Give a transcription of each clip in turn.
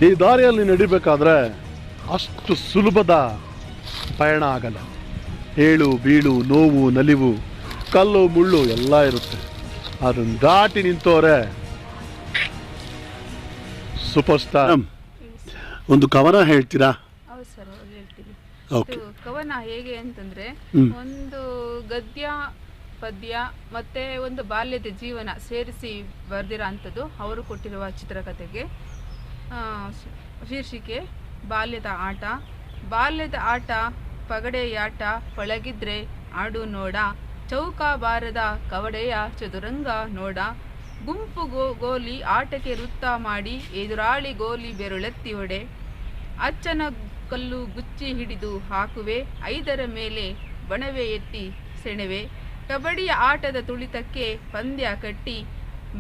ಈ ದಾರಿಯಲ್ಲಿ ನಡಿಬೇಕಾದ್ರೆ ಅಷ್ಟು ಸುಲಭದ ಪಯಣ ಆಗಲ್ಲ. ಏಳು ಬೀಳು, ನೋವು, ನಲಿವು, ಕಲ್ಲು ಮುಳ್ಳು ಎಲ್ಲ ಇರುತ್ತೆ. ಅದನ್ನು ದಾಟಿ ನಿಂತೋರೆ ಸೂಪರ್ ಸ್ಟಾರ್. ಒಂದು ಕವನ ಹೇಳ್ತೀರಾ? ಹೌದು ಸರ್, ಹೇಳ್ತೀನಿ. ಓಕೆ. ಕವನ ಹೇಗೆ ಅಂತಂದ್ರೆ, ಒಂದು ಗದ್ಯ, ಪದ್ಯ ಮತ್ತೆ ಒಂದು ಬಾಲ್ಯದ ಜೀವನ ಸೇರಿಸಿ ಬರೆದಿರೋ ಅಂಥದ್ದು. ಅವರು ಕೊಟ್ಟಿರುವ ಚಿತ್ರಕಥೆಗೆ ಶೀರ್ಷಿಕೆ ಬಾಲ್ಯದ ಆಟ. ಬಾಲ್ಯದ ಆಟ ಪಗಡೆಯಾಟ, ಪಳಗಿದ್ರೆ ಆಡು ನೋಡ, ಚೌಕ ಬಾರದ ಕವಡೆಯ ಚದುರಂಗ ನೋಡ, ಗುಂಪು ಗೋಲಿ ಆಟಕ್ಕೆ ವೃತ್ತ ಮಾಡಿ, ಎದುರಾಳಿ ಗೋಲಿ ಬೆರಳೆತ್ತಿ ಹೊಡೆ, ಅಚ್ಚನ ಕಲ್ಲು ಗುಚ್ಚಿ ಹಿಡಿದು ಹಾಕುವೆ, 5ರ ಮೇಲೆ ಬಣವೆ ಎತ್ತಿ ಸೆಣೆವೆ, ಕಬಡ್ಡಿಯ ಆಟದ ತುಳಿತಕ್ಕೆ ಪಂದ್ಯ ಕಟ್ಟಿ,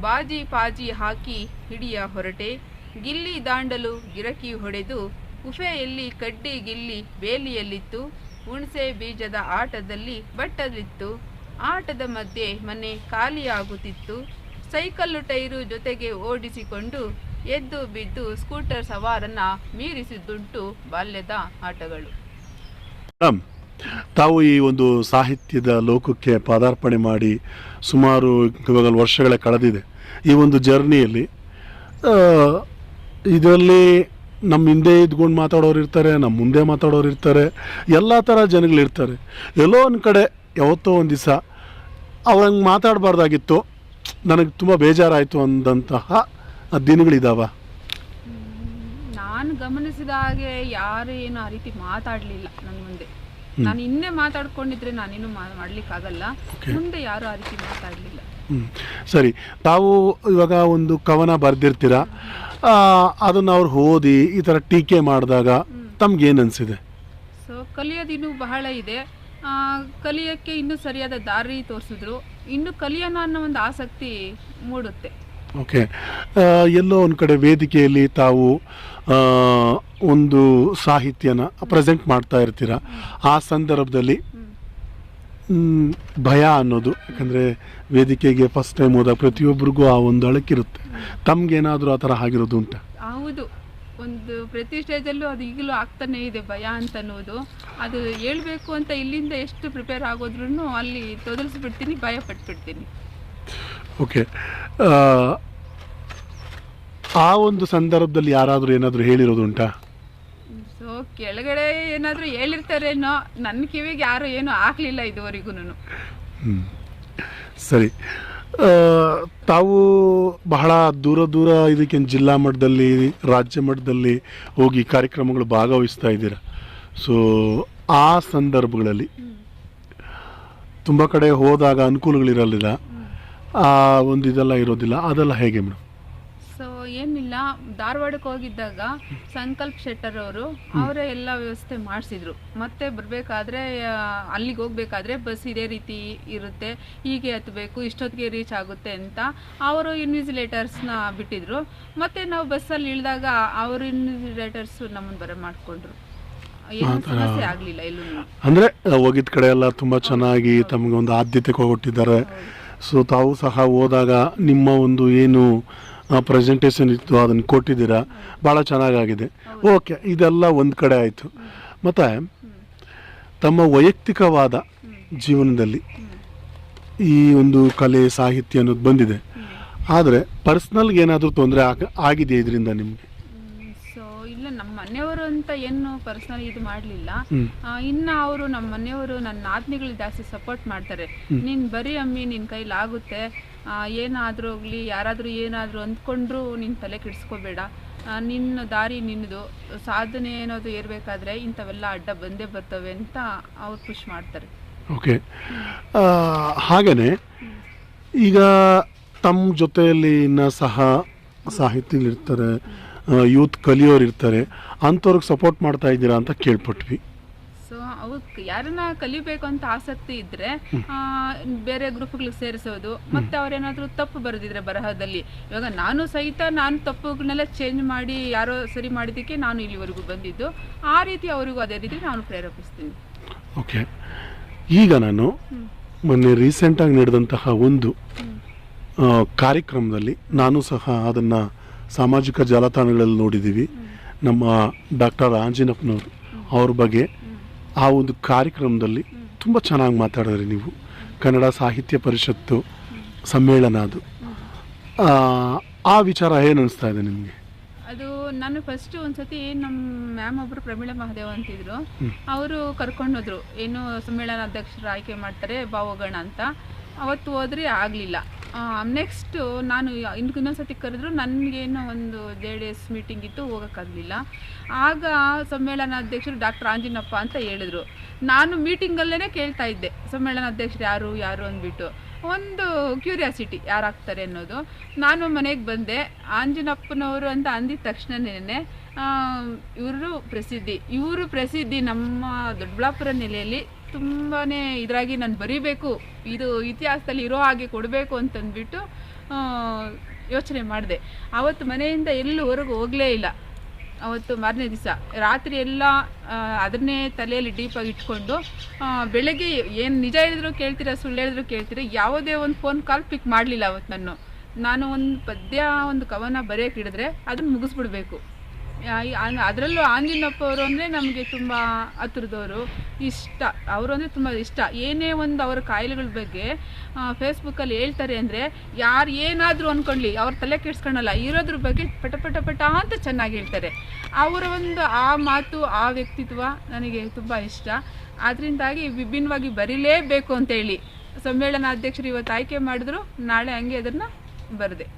ಬಾಜಿ ಪಾಜಿ ಹಾಕಿ ಹಿಡಿಯ ಹೊರಟೆ, ಗಿಲ್ಲಿ ದಾಂಡಲು ಗಿರಕಿ ಹೊಡೆದು, ಉಫೆಯಲ್ಲಿ ಕಡ್ಡಿ ಗಿಲ್ಲಿ ಬೇಲಿಯಲ್ಲಿತ್ತು, ಹುಣಸೆ ಬೀಜದ ಆಟದಲ್ಲಿ ಬಟ್ಟಲಿತ್ತು, ಆಟದ ಮಧ್ಯೆ ಮನೆ ಖಾಲಿಯಾಗುತ್ತಿತ್ತು, ಸೈಕಲ್ಲು ಟೈರು ಜೊತೆಗೆ ಓಡಿಸಿಕೊಂಡು ಎದ್ದು ಬಿದ್ದು ಸ್ಕೂಟರ್ ಸವಾರನ್ನ ಮೀರಿಸಿದ್ದುಂಟು ಬಾಲ್ಯದ ಆಟಗಳು. ತಾವು ಈ ಒಂದು ಸಾಹಿತ್ಯದ ಲೋಕಕ್ಕೆ ಪಾದಾರ್ಪಣೆ ಮಾಡಿ ಸುಮಾರು ಇವಾಗ ವರ್ಷಗಳೇ ಕಳೆದಿದೆ. ಈ ಒಂದು ಜರ್ನಿಯಲ್ಲಿ ಇದರಲ್ಲಿ ನಮ್ಮ ಹಿಂದೆ ಇದ್ಕೊಂಡು ಮಾತಾಡೋರು ಇರ್ತಾರೆ, ನಮ್ಮ ಮುಂದೆ ಮಾತಾಡೋರು ಇರ್ತಾರೆ, ಎಲ್ಲ ಥರ ಜನಗಳಿರ್ತಾರೆ. ಎಲ್ಲೋ ಒಂದು ಕಡೆ ಯಾವತ್ತೋ ಒಂದು ದಿವಸ ಅವ್ರಂಗೆ ಮಾತಾಡಬಾರ್ದಾಗಿತ್ತು, ನನಗೆ ತುಂಬ ಬೇಜಾರಾಯಿತು ಅಂದಂತಹ ದಿನಗಳಿದಾವ? ನಾನು ಗಮನಿಸಿದ ಹಾಗೆ ಯಾರು ಏನು ಆ ರೀತಿ ಮಾತಾಡಲಿಲ್ಲ ನನ್ನ ಮುಂದೆ. ನಾನು ಹಿಂದೆ ಮಾತಾಡ್ಕೊಂಡಿದ್ರೆ ನಾನೇನು ಮಾಡ್ಲಿಕ್ಕಾಗಲ್ಲ, ಮುಂದೆ ಯಾರು ಆ ರೀತಿ ಮಾತಾಡಲಿಲ್ಲ. ಸರಿ, ತಾವು ಇವಾಗ ಒಂದು ಕವನ ಬರೆದಿರ್ತೀರಾ, ಅದನ್ನು ಅವ್ರು ಓದಿ ಈ ಥರ ಟೀಕೆ ಮಾಡಿದಾಗ ತಮ್ಗೇನು ಅನಿಸಿದೆ? ಸೊ ಕಲಿಯೋದು ಇನ್ನೂ ಬಹಳ ಇದೆ. ಕಲಿಯೋಕ್ಕೆ ಇನ್ನೂ ಸರಿಯಾದ ದಾರಿ ತೋರಿಸಿದ್ರು, ಇನ್ನು ಕಲಿಯೋಣ ಅನ್ನೋ ಒಂದು ಆಸಕ್ತಿ ಮೂಡುತ್ತೆ. ಓಕೆ. ಎಲ್ಲೋ ಒಂದು ಕಡೆ ವೇದಿಕೆಯಲ್ಲಿ ತಾವು ಒಂದು ಸಾಹಿತ್ಯನ ಪ್ರೆಸೆಂಟ್ ಮಾಡ್ತಾ ಇರ್ತೀರ. ಆ ಸಂದರ್ಭದಲ್ಲಿ ಭಯ ಅನ್ನೋದು, ಯಾಕಂದರೆ ವೇದಿಕೆಗೆ ಫಸ್ಟ್ ಟೈಮ್ ಹೋದಾಗ ಪ್ರತಿಯೊಬ್ಬರಿಗೂ ಆ ಒಂದು ಅಳಕಿರುತ್ತೆ. ತಮ್ಗೇನಾದರೂ ಆ ಥರ ಆಗಿರೋದು ಉಂಟಾ? ಹೌದು, ಒಂದು ಪ್ರತಿ ಸ್ಟೇಜಲ್ಲೂ ಅದು ಈಗಲೂ ಆಗ್ತಾನೆ ಇದೆ ಭಯ ಅಂತ ಅನ್ನೋದು. ಅದು ಹೇಳ್ಬೇಕು ಅಂತ ಇಲ್ಲಿಂದ ಎಷ್ಟು ಪ್ರಿಪೇರ್ ಆಗೋದ್ರೂ ಅಲ್ಲಿ ತೊದಲಿಸ್ಬಿಡ್ತೀನಿ, ಭಯ ಪಟ್ಬಿಡ್ತೀನಿ. ಓಕೆ. ಆ ಒಂದು ಸಂದರ್ಭದಲ್ಲಿ ಯಾರಾದರೂ ಏನಾದರೂ ಹೇಳಿರೋದು ಉಂಟಾ? ಸೊ ಕೆಳಗಡೆ ಏನಾದರೂ ಹೇಳಿರ್ತಾರೇನೋ, ನನ್ನ ಕಿವಿಗೆ ಯಾರು ಏನೂ ಆಗಲಿಲ್ಲ ಇದುವರೆಗೂ. ಸರಿ, ತಾವು ಬಹಳ ದೂರ ಇದಕ್ಕೆ ಜಿಲ್ಲಾ ಮಟ್ಟದಲ್ಲಿ, ರಾಜ್ಯ ಮಟ್ಟದಲ್ಲಿ ಹೋಗಿ ಕಾರ್ಯಕ್ರಮಗಳು ಭಾಗವಹಿಸ್ತಾ ಇದ್ದೀರಾ. ಸೊ ಆ ಸಂದರ್ಭಗಳಲ್ಲಿ ತುಂಬ ಕಡೆ ಹೋದಾಗ ಅನುಕೂಲಗಳಿರಲಿಲ್ಲ, ಆ ಒಂದು ಇದೆಲ್ಲ ಇರೋದಿಲ್ಲ, ಅದೆಲ್ಲ ಹೇಗೆ ಮೇಡಮ್? ಸೊ ಏನಿಲ್ಲ, ಧಾರವಾಡಕ್ಕೆ ಹೋಗಿದ್ದಾಗ ಸಂಕಲ್ಪ ಶೆಟ್ಟರ್ ಅವರೇ ಎಲ್ಲ ವ್ಯವಸ್ಥೆ ಮಾಡಿಸಿದ್ರು. ಮತ್ತೆ ಬರಬೇಕಾದ್ರೆ, ಅಲ್ಲಿಗೆ ಹೋಗ್ಬೇಕಾದ್ರೆ ಬಸ್ ಇದೇ ರೀತಿ ಇರುತ್ತೆ, ಹೀಗೆ ಹತ್ತಬೇಕು, ಇಷ್ಟೊತ್ತಿಗೆ ರೀಚ್ ಆಗುತ್ತೆ ಅಂತ ಅವರು ಇನ್ವಿಜಿಲೇಟರ್ಸ್ನ ಬಿಟ್ಟಿದ್ರು. ಮತ್ತು ನಾವು ಬಸ್ಸಲ್ಲಿ ಇಳಿದಾಗ ಅವರು ಇನ್ವಿಜಿಲೇಟರ್ಸ್ ನಮ್ಮನ್ನು ಬರ ಮಾಡಿಕೊಂಡ್ರು. ಏನೂ ಸಮಸ್ಯೆ ಆಗಲಿಲ್ಲ ಎಲ್ಲೂ. ಅಂದರೆ ಹೋಗಿದ್ದ ಕಡೆ ಎಲ್ಲ ತುಂಬ ಚೆನ್ನಾಗಿ ತಮಗೆ ಒಂದು ಆದ್ಯತೆ ಕೊಟ್ಟಿದ್ದಾರೆ. ಸೊ ತಾವು ಸಹ ಹೋದಾಗ ನಿಮ್ಮ ಒಂದು ಏನು ಪ್ರೆಸೆಂಟೇಷನ್ ಇತ್ತು ಅದನ್ನು ಕೊಟ್ಟಿದ್ದೀರಾ, ಭಾಳ ಚೆನ್ನಾಗಾಗಿದೆ. ಓಕೆ, ಇದೆಲ್ಲ ಒಂದು ಕಡೆ ಆಯಿತು. ಮತ್ತು ತಮ್ಮ ವೈಯಕ್ತಿಕವಾದ ಜೀವನದಲ್ಲಿ ಈ ಒಂದು ಕಲೆ ಸಾಹಿತ್ಯ ಅನ್ನೋದು ಬಂದಿದೆ, ಆದರೆ ಪರ್ಸ್ನಲ್ಗೆ ಏನಾದರೂ ತೊಂದರೆ ಆಗಿದೆಯಾ ಇದರಿಂದ ನಿಮಗೆ? ಸೊ ಇಲ್ಲ, ನಮ್ಮ ಮನೆಯವರು ಅಂತ ಏನು ಪರ್ಸನಲ್ ಇದು ಮಾಡಲಿಲ್ಲ. ಇನ್ನು ಅವರು, ನಮ್ಮ ಮನೆಯವರು ನನ್ನ ಆತ್ಮೀಗಳು ಜಾಸ್ತಿ ಸಪೋರ್ಟ್ ಮಾಡ್ತಾರೆ. ನೀನು ಬರೀ ಅಮ್ಮಿ, ನಿನ್ನ ಕೈಲಾಗುತ್ತೆ, ಏನಾದರೂ ಹೋಗಲಿ, ಯಾರಾದರೂ ಏನಾದರೂ ಅಂದ್ಕೊಂಡ್ರು ನೀನು ತಲೆ ಕೆಡಿಸ್ಕೋಬೇಡ, ನಿನ್ನ ದಾರಿ ನಿನ್ನದು, ಸಾಧನೆ ಏನಾದರೂ ಇರಬೇಕಾದ್ರೆ ಇಂಥವೆಲ್ಲ ಅಡ್ಡ ಬಂದೇ ಬರ್ತವೆ ಅಂತ ಅವ್ರು ಖುಷಿ ಮಾಡ್ತಾರೆ. ಓಕೆ. ಹಾಗೆಯೇ ಈಗ ತಮ್ಮ ಜೊತೆಯಲ್ಲಿ ಇನ್ನು ಸಹ ಸಾಹಿತಿಗಳಿರ್ತಾರೆ, ಯೂತ್ ಕಲಿಯೋರು ಇರ್ತಾರೆ, ಅಂಥವ್ರಿಗೆ ಸಪೋರ್ಟ್ ಮಾಡ್ತಾ ಇದ್ದೀರಾ ಅಂತ ಕೇಳ್ಪಟ್ವಿ. ಸೊ ಅವಕ್ಕೆ ಯಾರನ್ನ ಕಲಿಬೇಕು ಅಂತ ಆಸಕ್ತಿ ಇದ್ದರೆ ಬೇರೆ ಗ್ರೂಪ್ಗಳಿಗೆ ಸೇರಿಸೋದು. ಮತ್ತು ಅವ್ರೇನಾದರೂ ತಪ್ಪು ಬರೆದಿದ್ರೆ ಬರಹದಲ್ಲಿ, ಇವಾಗ ನಾನು ಸಹಿತ ನಾನು ತಪ್ಪುಗಳನ್ನೆಲ್ಲ ಚೇಂಜ್ ಮಾಡಿ ಯಾರೋ ಸರಿ ಮಾಡಿದ್ದಕ್ಕೆ ನಾನು ಇಲ್ಲಿವರೆಗೂ ಬಂದಿದ್ದು, ಆ ರೀತಿ ಅವರಿಗೂ ಅದೇ ರೀತಿ ನಾನು ಪ್ರೇರೇಪಿಸ್ತೀನಿ. ಓಕೆ. ಈಗ ನಾನು ಮೊನ್ನೆ ರೀಸೆಂಟಾಗಿ ನಡೆದಂತಹ ಒಂದು ಕಾರ್ಯಕ್ರಮದಲ್ಲಿ ನಾನು ಸಹ ಅದನ್ನು ಸಾಮಾಜಿಕ ಜಾಲತಾಣಗಳಲ್ಲಿ ನೋಡಿದ್ದೀವಿ. ನಮ್ಮ ಡಾಕ್ಟರ್ ಆಂಜಿನಪ್ಪನವರು ಅವ್ರ ಬಗ್ಗೆ ಆ ಒಂದು ಕಾರ್ಯಕ್ರಮದಲ್ಲಿ ತುಂಬ ಚೆನ್ನಾಗಿ ಮಾತಾಡಿದ್ರಿ ನೀವು. ಕನ್ನಡ ಸಾಹಿತ್ಯ ಪರಿಷತ್ತು ಸಮ್ಮೇಳನ ಅದು, ಆ ವಿಚಾರ ಏನು ಅನಿಸ್ತಾ ಇದೆ ನಿಮಗೆ? ಅದು ನಾನು ಫಸ್ಟ್ ಒಂದ್ಸತಿ ನಮ್ಮ ಮ್ಯಾಮ್ ಒಬ್ಬರು ಪ್ರಮೀಳಾ ಮಹದೇವ್ ಅಂತಿದ್ರು, ಅವರು ಕರ್ಕೊಂಡೋದ್ರು, ಏನು ಸಮ್ಮೇಳನ ಅಧ್ಯಕ್ಷರು ಆಯ್ಕೆ ಮಾಡ್ತಾರೆ ಬಾ ಹೋಗೋಣ ಅಂತ. ಅವತ್ತು ಹೋದ್ರೆ ಆಗಲಿಲ್ಲ. ನೆಕ್ಸ್ಟು ನಾನು ಇನ್ನೊಂದ್ಸತಿ ಕರೆದ್ರು, ನನಗೇನೋ ಒಂದು JDS ಮೀಟಿಂಗ್ ಇತ್ತು, ಹೋಗೋಕ್ಕಾಗಲಿಲ್ಲ. ಆಗ ಸಮ್ಮೇಳನಾಧ್ಯಕ್ಷರು ಡಾಕ್ಟರ್ ಆಂಜಿನಪ್ಪ ಅಂತ ಹೇಳಿದ್ರು. ನಾನು ಮೀಟಿಂಗಲ್ಲೇ ಕೇಳ್ತಾ ಇದ್ದೆ ಸಮ್ಮೇಳನಾಧ್ಯಕ್ಷರು ಯಾರು ಅಂದ್ಬಿಟ್ಟು, ಒಂದು ಕ್ಯೂರಿಯಾಸಿಟಿ ಯಾರಾಗ್ತಾರೆ ಅನ್ನೋದು. ನಾನು ಮನೆಗೆ ಬಂದೆ, ಆಂಜಿನಪ್ಪನವರು ಅಂತ ಅಂದಿದ ತಕ್ಷಣನೇ ಇವರು ಪ್ರಸಿದ್ಧಿ ನಮ್ಮ ದೊಡ್ಡಬಳ್ಳಾಪುರ ನೆಲೆಯಲ್ಲಿ ತುಂಬಾ ಇದರಾಗಿ ನಾನು ಬರೀಬೇಕು, ಇದು ಇತಿಹಾಸದಲ್ಲಿ ಇರೋ ಹಾಗೆ ಕೊಡಬೇಕು ಅಂತಂದ್ಬಿಟ್ಟು ಯೋಚನೆ ಮಾಡಿದೆ. ಆವತ್ತು ಮನೆಯಿಂದ ಎಲ್ಲೂ ಹೊರಗೆ ಹೋಗಲೇ ಇಲ್ಲ. ಅವತ್ತು ಮಾರನೇ ದಿವಸ ರಾತ್ರಿ ಎಲ್ಲ ಅದನ್ನೇ ತಲೆಯಲ್ಲಿ ಡೀಪಾಗಿ ಇಟ್ಕೊಂಡು ಬೆಳಗ್ಗೆ ಏನು ನಿಜ ಹೇಳಿದ್ರು ಕೇಳ್ತೀರಾ, ಸುಳ್ಳು ಹೇಳಿದ್ರು ಕೇಳ್ತೀರಾ, ಯಾವುದೇ ಒಂದು ಫೋನ್ ಕಾಲ್ ಪಿಕ್ ಮಾಡಲಿಲ್ಲ ಅವತ್ತು. ನಾನು ಒಂದು ಪದ್ಯ ಒಂದು ಕವನ ಬರೆಯೋಕೆ ಹಿಡಿದ್ರೆ ಅದನ್ನು ಮುಗಿಸ್ಬಿಡ್ಬೇಕು. ಅದರಲ್ಲೂ ಆಂಜಿನಪ್ಪ ಅವರು ಅಂದರೆ ನಮಗೆ ತುಂಬ ಹತ್ರದವರು, ಇಷ್ಟ. ಅವರು ಅಂದರೆ ತುಂಬ ಇಷ್ಟ. ಏನೇ ಒಂದು ಅವರ ಕಾಯಿಲೆಗಳ ಬಗ್ಗೆ ಫೇಸ್ಬುಕ್ಕಲ್ಲಿ ಹೇಳ್ತಾರೆ ಅಂದರೆ ಯಾರು ಏನಾದರೂ ಅಂದ್ಕೊಳ್ಳಿ, ಅವ್ರ ತಲೆ ಕೆಡ್ಸ್ಕೊಳ್ಳಲ್ಲ, ಇರೋದ್ರ ಬಗ್ಗೆ ಪಟ ಅಂತ ಚೆನ್ನಾಗಿ ಹೇಳ್ತಾರೆ. ಅವರ ಒಂದು ಆ ಮಾತು, ಆ ವ್ಯಕ್ತಿತ್ವ ನನಗೆ ತುಂಬ ಇಷ್ಟ. ಅದರಿಂದಾಗಿ ವಿಭಿನ್ನವಾಗಿ ಬರೀಲೇಬೇಕು ಅಂತೇಳಿ ಸಮ್ಮೇಳನಾಧ್ಯಕ್ಷರು ಇವತ್ತು ಆಯ್ಕೆ ಮಾಡಿದ್ರು, ನಾಳೆ ಹಂಗೆ ಅದನ್ನು ಬರೆದೆ.